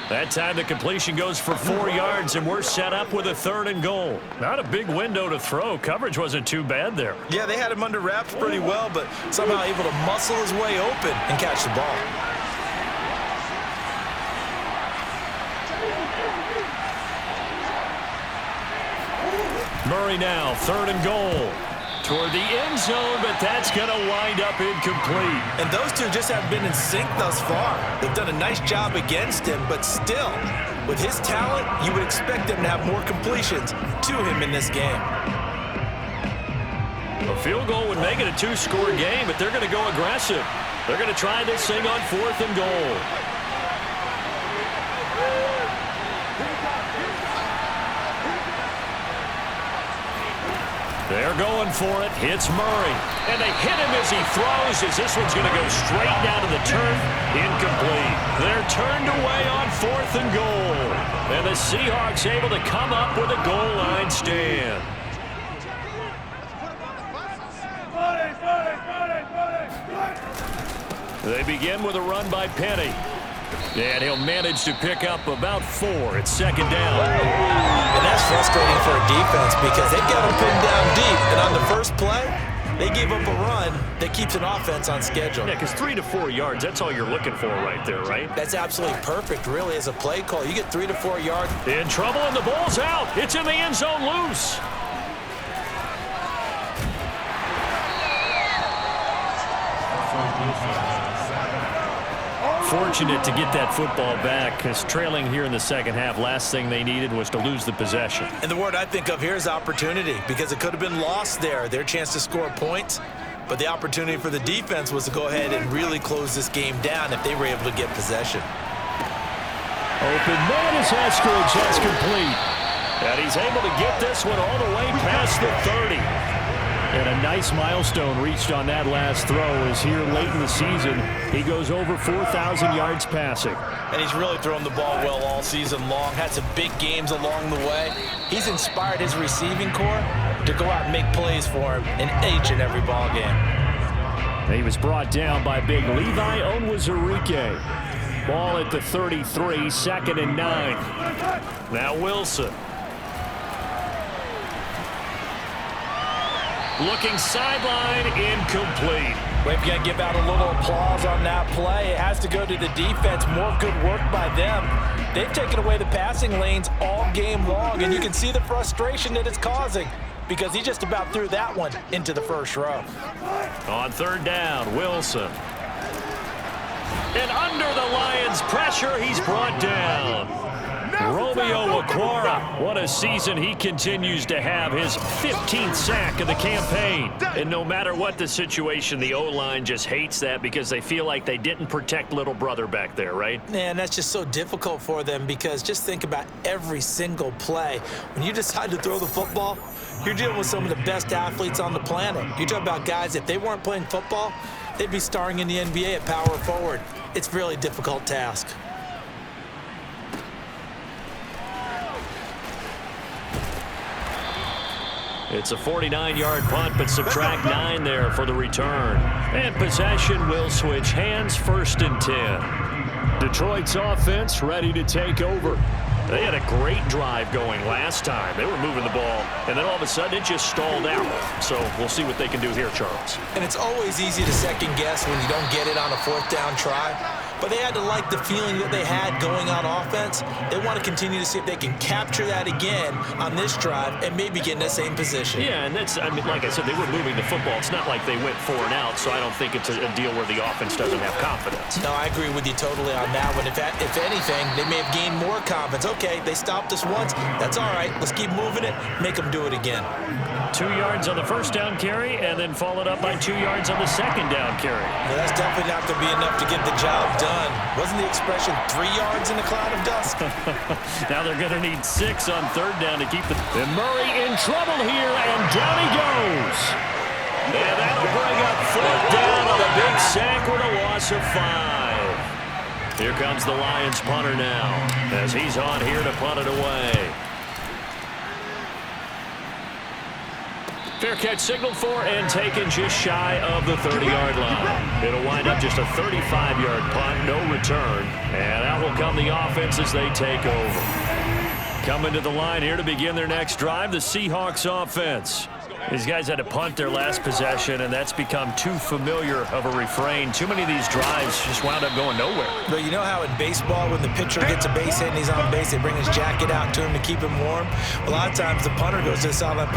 That time the completion goes for 4 yards, and we're set up with a 3rd and goal. Not a big window to throw. Coverage wasn't too bad there. Yeah, they had him under wraps pretty well, but somehow able to muscle his way open and catch the ball. Murray now, 3rd and goal. Toward the end zone, but that's going to wind up incomplete. And those two just have been in sync thus far. They've done a nice job against him, but still, with his talent, you would expect them to have more completions to him in this game. A field goal would make it a 2-score game, but they're going to go aggressive. They're going to try this thing on 4th and goal. They're going for it. Hits Murray. And they hit him as he throws, as this one's going to go straight down to the turf. Incomplete. They're turned away on 4th and goal. And the Seahawks able to come up with a goal line stand. They begin with a run by Penny. And he'll manage to pick up about 4. It's second down. And that's frustrating for a defense because they've got them pinned down deep. And on the first play, they gave up a run that keeps an offense on schedule. Yeah, because 3 to 4 yards, that's all you're looking for right there, right? That's absolutely perfect, really, as a play call. You get 3 to 4 yards. In trouble, and the ball's out. It's in the end zone loose. Fortunate to get that football back because trailing here in the second half, last thing they needed was to lose the possession. And the word I think of here is opportunity because it could have been lost there, their chance to score points. But the opportunity for the defense was to go ahead and really close this game down if they were able to get possession. Open man is Eskridge. That's complete. And he's able to get this one all the way past the 30. And a nice milestone reached on that last throw as here late in the season, he goes over 4,000 yards passing. And he's really thrown the ball well all season long, had some big games along the way. He's inspired his receiving corps to go out and make plays for him in each and every ball game. He was brought down by big Levi Onwuzurike. Ball at the 33, 2nd and 9. Now Wilson. Looking sideline, incomplete. We've got to give out a little applause on that play. It has to go to the defense. More good work by them. They've taken away the passing lanes all game long, and you can see the frustration that it's causing because he just about threw that one into the first row. On 3rd down, Wilson. And under the Lions' pressure, he's brought down. Romeo Okwara, what a season he continues to have, his 15th sack of the campaign. And no matter what the situation, the O-line just hates that because they feel like they didn't protect little brother back there, right? And that's just so difficult for them because just think about every single play. When you decide to throw the football, you're dealing with some of the best athletes on the planet. You talk about guys, if they weren't playing football, they'd be starring in the NBA at power forward. It's a really difficult task. It's a 49-yard punt, but subtract 9 there for the return. And possession will switch hands, 1st and 10. Detroit's offense ready to take over. They had a great drive going last time. They were moving the ball, and then all of a sudden it just stalled out. So we'll see what they can do here, Charles. And it's always easy to second guess when you don't get it on a 4th down try. But they had to like the feeling that they had going on offense. They want to continue to see if they can capture that again on this drive and maybe get in the same position. Yeah, and that's, I mean, like I said, they were moving the football. It's not like they went 4 and out, so I don't think it's a deal where the offense doesn't have confidence. No, I agree with you totally on that one. If anything, they may have gained more confidence. Okay, they stopped us once. That's all right. Let's keep moving it. Make them do it again. 2 yards on the 1st down carry, and then followed up by 2 yards on the 2nd down carry. Well, that's definitely not going to be enough to get the job done. Wasn't the expression 3 yards in a cloud of dust? Now they're going to need 6 on 3rd down to keep the... And Murray in trouble here, and down he goes. And that'll bring up 4th down on a big sack with a loss of 5. Here comes the Lions punter now, as he's on here to punt it away. Fair catch signaled for and taken just shy of the 30-yard line. It'll wind up just a 35-yard punt, no return. And out will come the offense as they take over. Coming to the line here to begin their next drive, the Seahawks offense. These guys had to punt their last possession, and that's become too familiar of a refrain. Too many of these drives just wound up going nowhere. But you know how in baseball, when the pitcher gets a base hit and he's on base, they bring his jacket out to him to keep him warm? A lot of times the punter goes to the sideline,